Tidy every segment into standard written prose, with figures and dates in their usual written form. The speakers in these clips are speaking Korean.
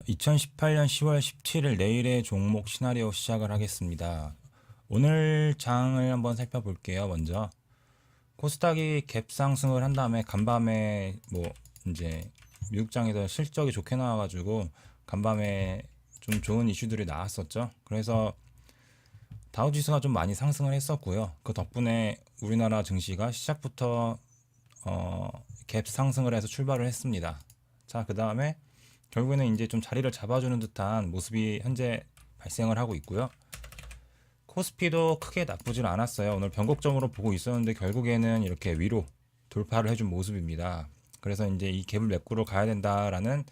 2018년 10월 17일 내일의 종목 시나리오 시작을 하겠습니다. 오늘 장을 한번 살펴볼게요. 먼저 코스닥이 갭 상승을 한 다음에 간밤에 이제 미국장에서 실적이 좋게 나와가지고 간밤에 좀 좋은 이슈들이 나왔었죠. 그래서 다우지수가 좀 많이 상승을 했었고요. 그 덕분에 우리나라 증시가 시작부터 갭 상승을 해서 출발을 했습니다. 자, 그 다음에 결국에는 이제 좀 자리를 잡아주는 듯한 모습이 현재 발생을 하고 있고요. 코스피도 크게 나쁘질 않았어요. 오늘 변곡점으로 보고 있었는데 결국에는 이렇게 위로 돌파를 해준 모습입니다. 그래서 이제 이 갭을 메꾸러 가야 된다라는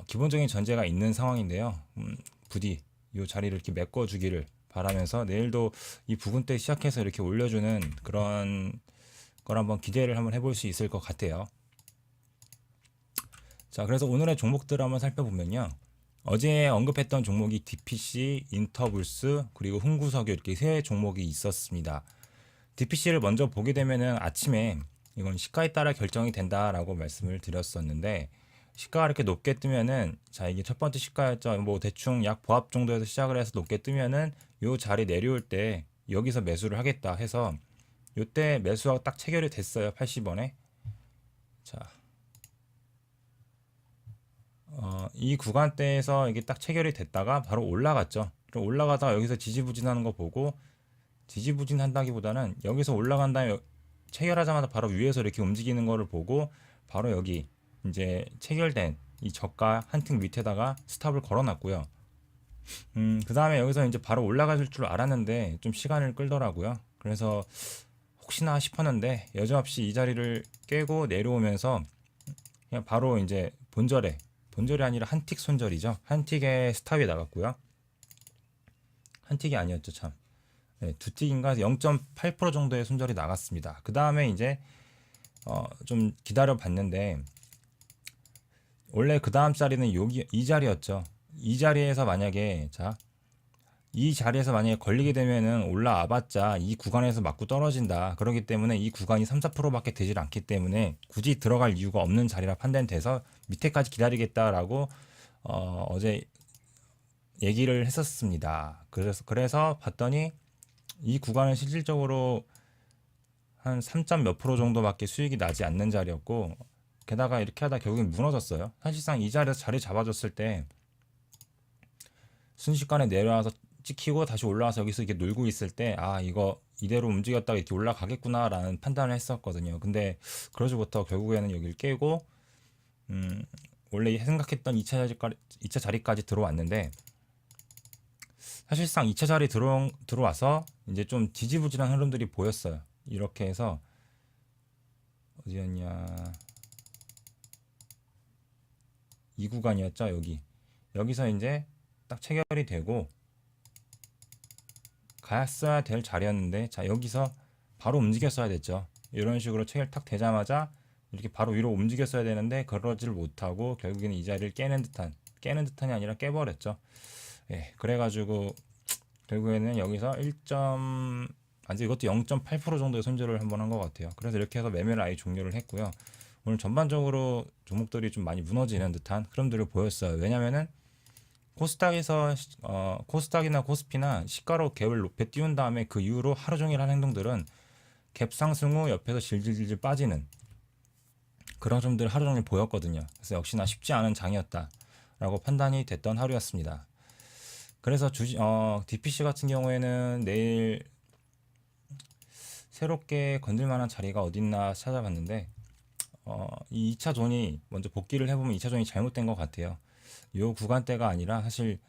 기본적인 전제가 있는 상황인데요. 부디 이 자리를 이렇게 메꿔주기를 바라면서 내일도 이 부근대 시작해서 이렇게 올려주는 그런 걸 한번 기대를 한번 해볼 수 있을 것 같아요. 자, 그래서 오늘의 종목들을 한번 살펴보면요. 어제 언급했던 종목이 DPC, 인터불스, 그리고 흥구석유 이렇게 세 종목이 있었습니다. DPC를 먼저 보게 되면은 아침에 이건 시가에 따라 결정이 된다라고 말씀을 드렸었는데 시가가 이렇게 높게 뜨면은 자, 이게 첫 번째 시가였죠. 대충 약 보합 정도에서 시작을 해서 높게 뜨면은 요 자리 내려올 때 여기서 매수를 하겠다 해서 요때 매수가 딱 체결이 됐어요. 80원에. 자, 이 구간대에서 이게 딱 체결이 됐다가 바로 올라갔죠. 그럼 올라가다가 여기서 지지부진하는 거 보고 지지부진한다기보다는 여기서 올라간 다음에 체결하자마자 바로 위에서 이렇게 움직이는 거를 보고 바로 여기 이제 체결된 이 저가 한 층 밑에다가 스탑을 걸어놨고요. 그 다음에 여기서 이제 바로 올라갈 줄 알았는데 좀 시간을 끌더라고요. 그래서 혹시나 싶었는데 여지없이 이 자리를 깨고 내려오면서 그냥 바로 이제 본절이 아니라 한틱 손절이죠. 한틱에 스탑이 나갔고요. 한틱이 아니었죠, 참. 네, 두 틱인가 0.8% 정도의 손절이 나갔습니다. 그 다음에 이제 좀 기다려 봤는데 원래 그 다음 자리는 여기 이 자리였죠. 이 자리에서 만약에 이 자리에서 만약에 걸리게 되면은 올라와봤자 이 구간에서 맞고 떨어진다. 그렇기 때문에 이 구간이 3, 4%밖에 되질 않기 때문에 굳이 들어갈 이유가 없는 자리라 판단돼서 밑에까지 기다리겠다라고 어제 얘기를 했었습니다. 그래서 봤더니 이 구간은 실질적으로 한 3. 몇 프로 정도밖에 수익이 나지 않는 자리였고 게다가 이렇게 하다 결국엔 무너졌어요. 사실상 이 자리에서 자리 잡아줬을 때 순식간에 내려와서 찍히고 다시 올라와서 여기서 이렇게 놀고 있을 때 이거 이대로 움직였다가 이렇게 올라가겠구나 라는 판단을 했었거든요. 근데 그러지 못하고 결국에는 여기를 깨고 원래 생각했던 2차 자리까지 들어왔는데 사실상 2차 자리 들어와서 이제 좀 지지부진한 흐름들이 보였어요. 이렇게 해서 어디였냐, 이 구간이었죠. 여기서 이제 딱 체결이 되고 갔어야 될 자리였는데 자, 여기서 바로 움직였어야 됐죠. 이런 식으로 체결 탁 되자마자 이렇게 바로 위로 움직였어야 되는데 그러지를 못하고 결국에는 이 자리를 깨는 듯한이 아니라 깨버렸죠. 예, 그래가지고 결국에는 여기서 이것도 0.8% 정도의 손절을 한번 한 것 같아요. 그래서 이렇게 해서 매매를 아예 종료를 했고요. 오늘 전반적으로 종목들이 좀 많이 무너지는 듯한 흐름들을 보였어요. 왜냐면은 코스닥이나 코스피나 시가로 갭을 높게 띄운 다음에 그 이후로 하루 종일 한 행동들은 갭 상승 후 옆에서 질질질 빠지는 그런 점들 하루 종일 보였거든요. 그래서 역시나 쉽지 않은 장이었다라고 판단이 됐던 하루였습니다. 그래서 DPC 같은 경우에는 내일 새롭게 건들만한 자리가 어딨나 찾아봤는데 이 2차 존이 먼저 복귀를 해보면 2차 존이 잘못된 것 같아요. 요 구간대가 아니라 사실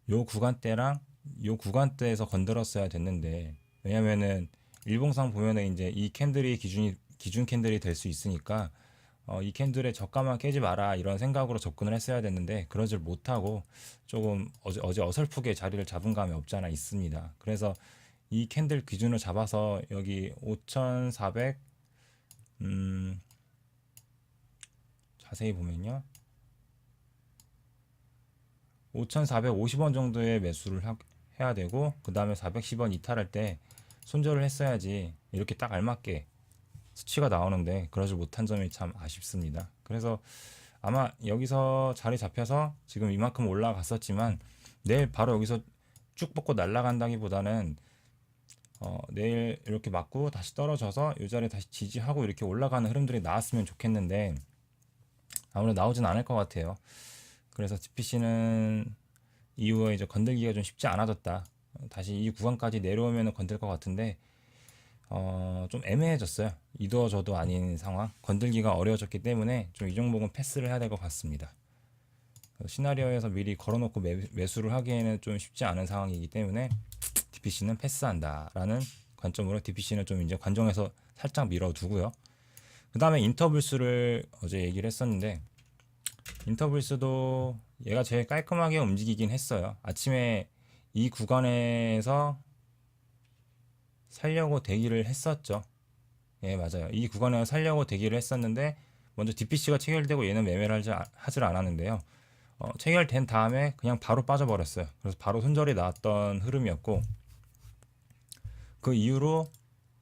요 구간대랑 요 구간대에서 건드렸어야 됐는데 왜냐면은 일봉상 보면은 이제 이 캔들이 기준 캔들이 될 수 있으니까 이 캔들의 저가만 깨지 마라 이런 생각으로 접근을 했어야 됐는데 그러질 못하고 조금 어제 어설프게 자리를 잡은 감이 없지 않아 있습니다. 그래서 이 캔들 기준을 잡아서 여기 5,400 자세히 보면요 5,450원 정도의 매수를 해야 되고 그 다음에 410원 이탈할 때 손절을 했어야지 이렇게 딱 알맞게 수치가 나오는데 그러지 못한 점이 참 아쉽습니다. 그래서 아마 여기서 자리 잡혀서 지금 이만큼 올라갔었지만 내일 바로 여기서 쭉 뻗고 날아간다기보다는 내일 이렇게 맞고 다시 떨어져서 이 자리에 다시 지지하고 이렇게 올라가는 흐름들이 나왔으면 좋겠는데 아무래도 나오진 않을 것 같아요. 그래서 DPC는 이후에 이제 건들기가 좀 쉽지 않아졌다. 다시 이 구간까지 내려오면 건들 것 같은데 좀 애매해졌어요. 이도 저도 아닌 상황. 건들기가 어려워졌기 때문에 좀 이 종목은 패스를 해야 될 것 같습니다. 시나리오에서 미리 걸어놓고 매수를 하기에는 좀 쉽지 않은 상황이기 때문에 DPC는 패스한다라는 관점으로 DPC는 좀 이제 관종에서 살짝 밀어두고요. 그 다음에 인터블스를 어제 얘기를 했었는데 인터블스도 얘가 제일 깔끔하게 움직이긴 했어요. 아침에 이 구간에서 살려고 대기를 했었죠. 예, 맞아요. 이 구간에서 살려고 대기를 했었는데 먼저 DPC가 체결되고 얘는 매매를 하질 않았는데요. 체결된 다음에 그냥 바로 빠져버렸어요. 그래서 바로 손절이 나왔던 흐름이었고 그 이후로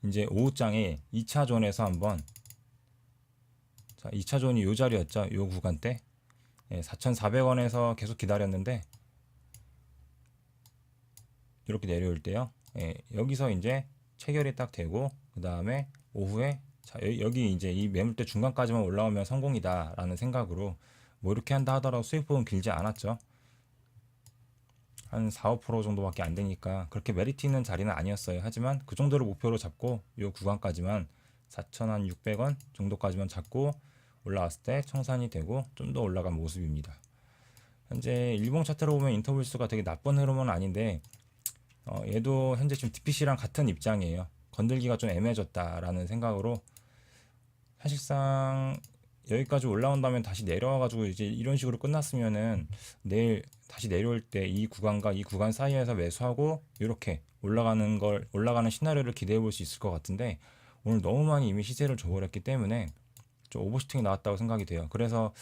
이제 오후장에 2차 존에서 한번 2차 존이 요 자리였죠. 요 구간대 4,400원에서 계속 기다렸는데 이렇게 내려올 때요. 여기서 이제 체결이 딱 되고 그 다음에 오후에 자, 여기 이제 이 매물대 중간까지만 올라오면 성공이다라는 생각으로 뭐 이렇게 한다 하더라도 수익폭은 길지 않았죠. 한 4, 5% 정도밖에 안 되니까 그렇게 메리트 있는 자리는 아니었어요. 하지만 그 정도를 목표로 잡고 이 구간까지만 4,600원 정도까지만 잡고 올라왔을 때 청산이 되고 좀 더 올라간 모습입니다. 현재 일봉 차트로 보면 인터블스가 되게 나쁜 흐름은 아닌데 얘도 현재 지금 DPC랑 같은 입장이에요. 건들기가 좀 애매해졌다라는 생각으로 사실상 여기까지 올라온다면 다시 내려와가지고 이제 이런 식으로 끝났으면은 내일 다시 내려올 때 이 구간과 이 구간 사이에서 매수하고 이렇게 올라가는 시나리오를 기대해 볼 수 있을 것 같은데 오늘 너무 많이 이미 시세를 줘버렸기 때문에 좀 오버슈팅이 나왔다고 생각이 돼요. 그래서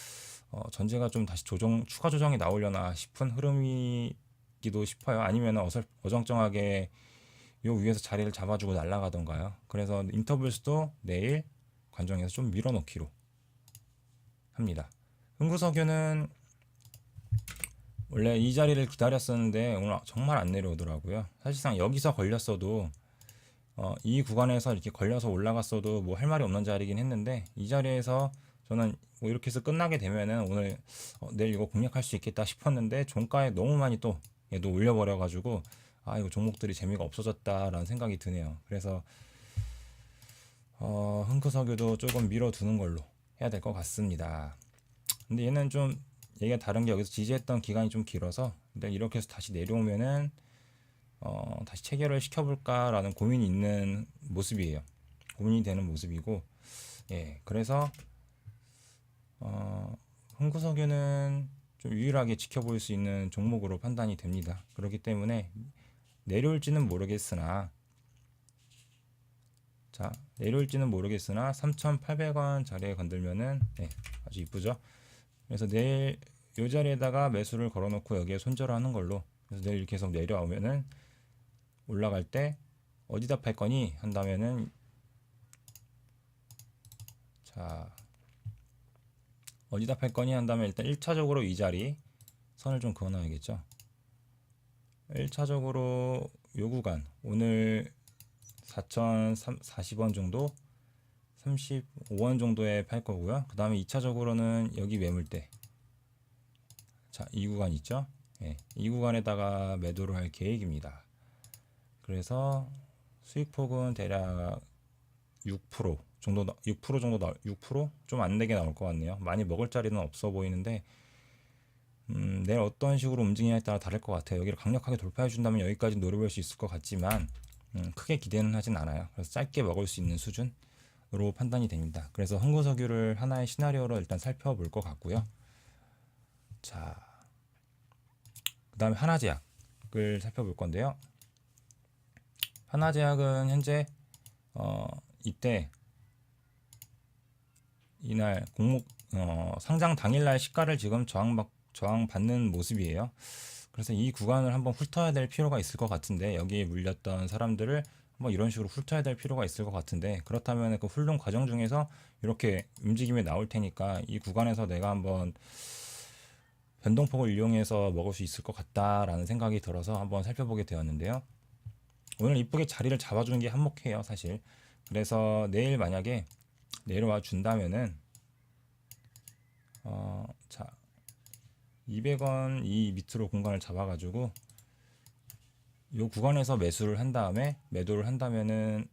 전제가 좀 다시 추가 조정이 나오려나 싶은 흐름이기도 싶어요. 아니면 어정쩡하게 요 위에서 자리를 잡아주고 날아가던가요. 그래서 인터블스도 내일 관정에서 좀 밀어넣기로 합니다. 흥구석유는 원래 이 자리를 기다렸었는데 오늘 정말 안 내려오더라고요. 사실상 여기서 걸렸어도 이 구간에서 이렇게 걸려서 올라갔어도 뭐 할 말이 없는 자리긴 했는데 이 자리에서 저는 뭐 이렇게 해서 끝나게 되면은 오늘 내일 이거 공략할 수 있겠다 싶었는데 종가에 너무 많이 또 얘도 올려버려 가지고 이거 종목들이 재미가 없어졌다라는 생각이 드네요. 그래서 흥크석유도 조금 밀어두는 걸로 해야 될 것 같습니다. 근데 얘는 좀 얘가 다른 게 여기서 지지했던 기간이 좀 길어서 근데 이렇게 해서 다시 내려오면은 다시 체결을 시켜볼까라는 고민이 있는 모습이에요. 고민이 되는 모습이고 그래서 흥구석유는 좀 유일하게 지켜볼 수 있는 종목으로 판단이 됩니다. 그렇기 때문에 내려올지는 모르겠으나 내려올지는 모르겠으나 3,800원 자리에 건들면은 아주 이쁘죠. 그래서 내일 이 자리에다가 매수를 걸어놓고 여기에 손절을 하는 걸로 그래서 내일 계속 내려오면은 올라갈 때 어디다 팔 거니 한다면은 어디다 팔 거니 한다면 일단 1차적으로 이 자리 선을 좀 그어놔야겠죠. 1차적으로 요 구간 오늘 4,040원 정도 35원 정도에 팔 거고요. 그 다음에 2차적으로는 여기 매물대 이 구간 있죠. 이 구간에다가 매도를 할 계획입니다. 그래서 수익폭은 대략 6% 정도 6% 좀 안 되게 나올 것 같네요. 많이 먹을 자리는 없어 보이는데 내일 어떤 식으로 움직이냐에 따라 다를 것 같아요. 여기를 강력하게 돌파해 준다면 여기까지 노려볼 수 있을 것 같지만 크게 기대는 하진 않아요. 그래서 짧게 먹을 수 있는 수준으로 판단이 됩니다. 그래서 흥구석유를 하나의 시나리오로 일단 살펴볼 것 같고요. 그 다음에 하나제약을 살펴볼 건데요. 하나제약은 현재 이때 이날 상장 당일날 시가를 지금 저항받는 모습이에요. 그래서 이 구간을 한번 훑어야 될 필요가 있을 것 같은데 여기에 물렸던 사람들을 뭐 이런 식으로 훑어야 될 필요가 있을 것 같은데, 그렇다면 그 훑는 과정 중에서 이렇게 움직임이 나올 테니까 이 구간에서 내가 한번 변동폭을 이용해서 먹을 수 있을 것 같다라는 생각이 들어서 한번 살펴보게 되었는데요. 오늘 이쁘게 자리를 잡아주는 게 한몫해요, 사실. 그래서 내일 만약에 내려와 준다면은 자 200원 이 밑으로 공간을 잡아가지고 이 구간에서 매수를 한 다음에 매도를 한다면은,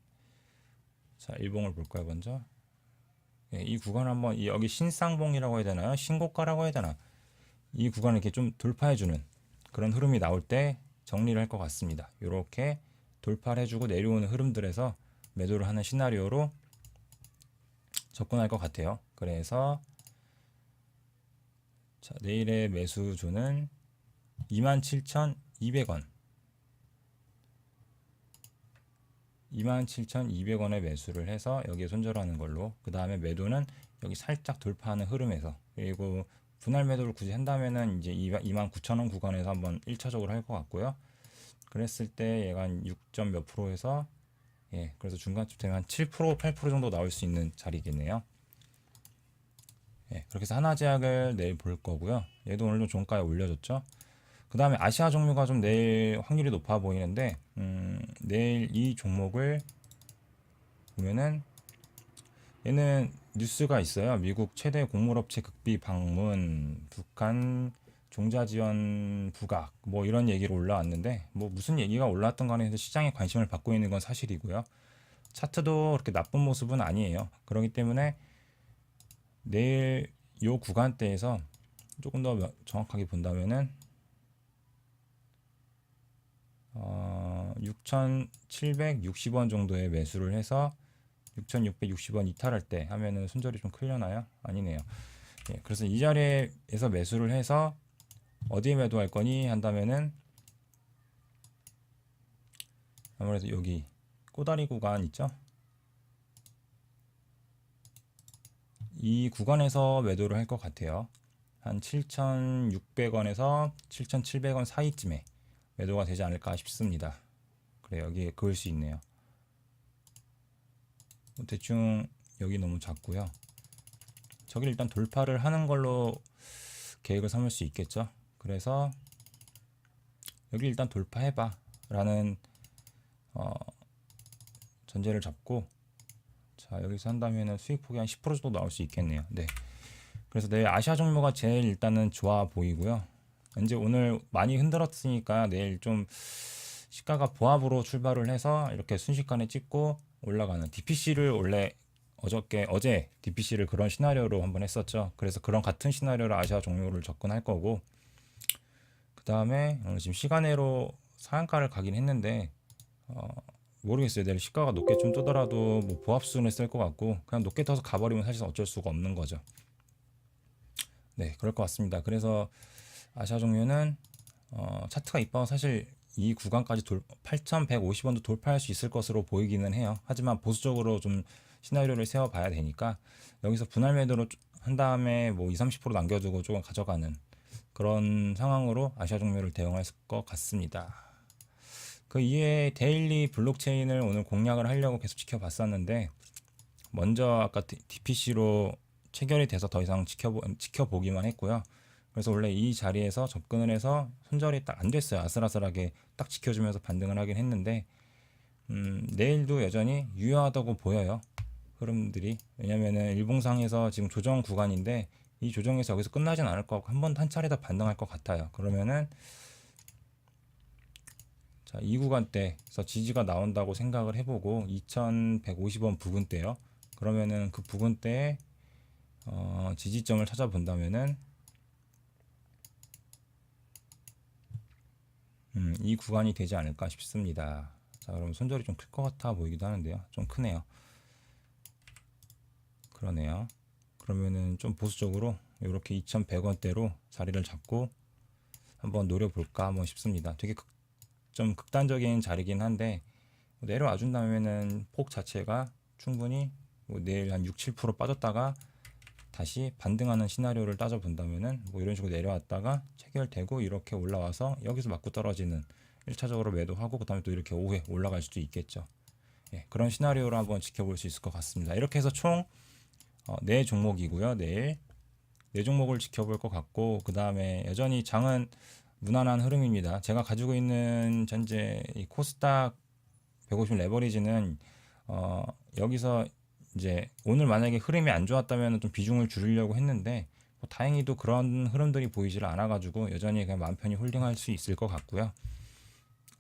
자 일봉을 볼까요 먼저. 예, 이 구간 한번 여기 신쌍봉이라고 해야 되나요, 신고가라고 해야 되나, 이 구간을 이렇게 좀 돌파해주는 그런 흐름이 나올 때 정리를 할 것 같습니다. 이렇게 돌파를 해주고 내려오는 흐름들에서 매도를 하는 시나리오로 접근할 것 같아요. 그래서 자, 내일의 매수조는 27,200원 27,200원에 매수를 해서 여기에 손절하는 걸로, 그 다음에 매도는 여기 살짝 돌파하는 흐름에서, 그리고 분할 매도를 굳이 한다면은 이제 29,000원 구간에서 한번 1차적으로 할 것 같고요. 그랬을 때 얘가 한 6. 몇 프로에서, 예, 그래서 중간쯤 되면 한 7%, 8% 정도 나올 수 있는 자리겠네요. 예, 그렇게 해서 하나제약을 내일 볼 거고요. 얘도 오늘 좀 종가에 올려줬죠. 그 다음에 아시아 종류가 좀 내일 확률이 높아 보이는데, 내일 이 종목을 보면은 얘는 뉴스가 있어요. 미국 최대 곡물업체 극비 방문, 북한 종자 지원 부각, 뭐 이런 얘기로 올라왔는데, 뭐 무슨 얘기가 올라왔던 간에 시장에 관심을 받고 있는 건 사실이고요. 차트도 그렇게 나쁜 모습은 아니에요. 그렇기 때문에 내일 요 구간대에서 조금 더 정확하게 본다면은 6,760원 정도에 매수를 해서 6,660원 이탈할 때 하면은 손절이 좀 클려나요? 아니네요. 예, 그래서 이 자리에서 매수를 해서 어디에 매도할 거니 한다면은 아무래도 여기 꼬다리 구간 있죠? 이 구간에서 매도를 할 것 같아요. 한 7,600원에서 7,700원 사이쯤에 매도가 되지 않을까 싶습니다. 그래, 여기에 그을 수 있네요. 대충 여기 너무 작고요. 저기를 일단 돌파를 하는 걸로 계획을 삼을 수 있겠죠. 그래서 여기 일단 돌파해봐 라는 전제를 잡고, 자 여기서 한다면은 수익폭이 한 10% 정도 나올 수 있겠네요. 네. 그래서 내일 아시아 종목가 제일 일단은 좋아 보이고요. 이제 오늘 많이 흔들었으니까 내일 좀 시가가 보합으로 출발을 해서 이렇게 순식간에 찍고 올라가는, DPC를 원래 어제 DPC를 그런 시나리오로 한번 했었죠. 그래서 그런 같은 시나리오로 아시아 종목을 접근할 거고, 그 다음에 지금 시간외로 상한가를 가긴 했는데 모르겠어요. 내일 시가가 높게 좀 뜨더라도 뭐 보합 수준을 쓸 것 같고, 그냥 높게 떠서 가버리면 사실 어쩔 수가 없는 거죠. 네, 그럴 것 같습니다. 그래서 아시아 종류는 차트가 이뻐 사실 이 구간까지 8,150원도 돌파할 수 있을 것으로 보이기는 해요. 하지만 보수적으로 좀 시나리오를 세워봐야 되니까 여기서 분할 매도로 한 다음에 뭐 20, 30% 남겨두고 조금 가져가는 그런 상황으로 아시아 종류를 대응할 것 같습니다. 그 이외에 데일리 블록체인을 오늘 공략을 하려고 계속 지켜봤었는데, 먼저 아까 DPC로 체결이 돼서 더 이상 지켜보기만 했고요. 그래서 원래 이 자리에서 접근을 해서 손절이 딱 안 됐어요. 아슬아슬하게 딱 지켜주면서 반등을 하긴 했는데, 내일도 여전히 유효하다고 보여요. 흐름들이. 왜냐면은 일봉상에서 지금 조정 구간인데 이 조정에서 여기서 끝나진 않을 것 같고 한 차례 더 반등할 것 같아요. 그러면은 자, 이 구간대에서 지지가 나온다고 생각을 해보고 2150원 부근대요. 그러면은 그 부근대에 지지점을 찾아본다면은 이 구간이 되지 않을까 싶습니다. 자, 그럼 손절이 좀 클 것 같아 보이기도 하는데요. 좀 크네요. 그러네요. 그러면은 좀 보수적으로 이렇게 2100원대로 자리를 잡고 한번 노려볼까 한번 싶습니다. 되게 좀 극단적인 자리긴 한데 내려와 준다면은 폭 자체가 충분히 뭐 내일 한 6, 7% 빠졌다가 다시 반등하는 시나리오를 따져본다면은 뭐 이런 식으로 내려왔다가 체결되고 이렇게 올라와서 여기서 맞고 떨어지는 1차적으로 매도하고 그 다음에 또 이렇게 오후에 올라갈 수도 있겠죠. 그런 시나리오로 한번 지켜볼 수 있을 것 같습니다. 이렇게 해서 총 4종목이고요. 내일 4종목을 지켜볼 것 같고, 그 다음에 여전히 장은 무난한 흐름입니다. 제가 가지고 있는 현재 이 코스닥 150 레버리지는 여기서 이제 오늘 만약에 흐름이 안 좋았다면 좀 비중을 줄이려고 했는데, 뭐 다행히도 그런 흐름들이 보이질 않아가지고 여전히 그냥 마음 편히 홀딩할 수 있을 것 같고요.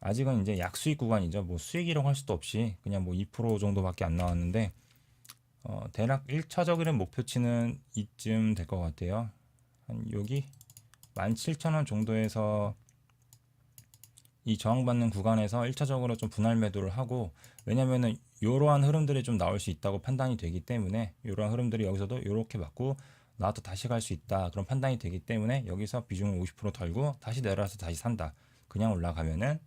아직은 이제 약수익 구간이죠. 뭐 수익이라고 할 수도 없이 그냥 뭐 2% 정도밖에 안 나왔는데, 대략 1차적인 목표치는 이쯤 될 것 같아요. 한 여기 17,000원 정도에서 이 저항받는 구간에서 1차적으로 좀 분할 매도를 하고, 왜냐면은 이러한 흐름들이 좀 나올 수 있다고 판단이 되기 때문에, 이러한 흐름들이 여기서도 이렇게 맞고 나와도 다시 갈 수 있다 그런 판단이 되기 때문에 여기서 비중을 50% 덜고 다시 내려와서 다시 산다. 그냥 올라가면은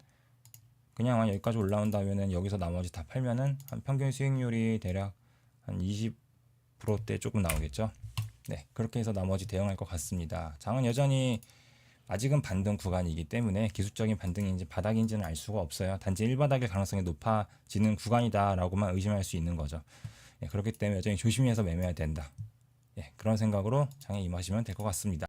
그냥 한 여기까지 올라온다면은 여기서 나머지 다 팔면은 한 평균 수익률이 대략 한 20%대 조금 나오겠죠. 네, 그렇게 해서 나머지 대응할 것 같습니다. 장은 여전히 아직은 반등 구간이기 때문에 기술적인 반등인지 바닥인지는 알 수가 없어요. 단지 1바닥일 가능성이 높아지는 구간이다라고만 의심할 수 있는 거죠. 그렇기 때문에 여전히 조심해서 매매해야 된다. 그런 생각으로 장에 임하시면 될 것 같습니다.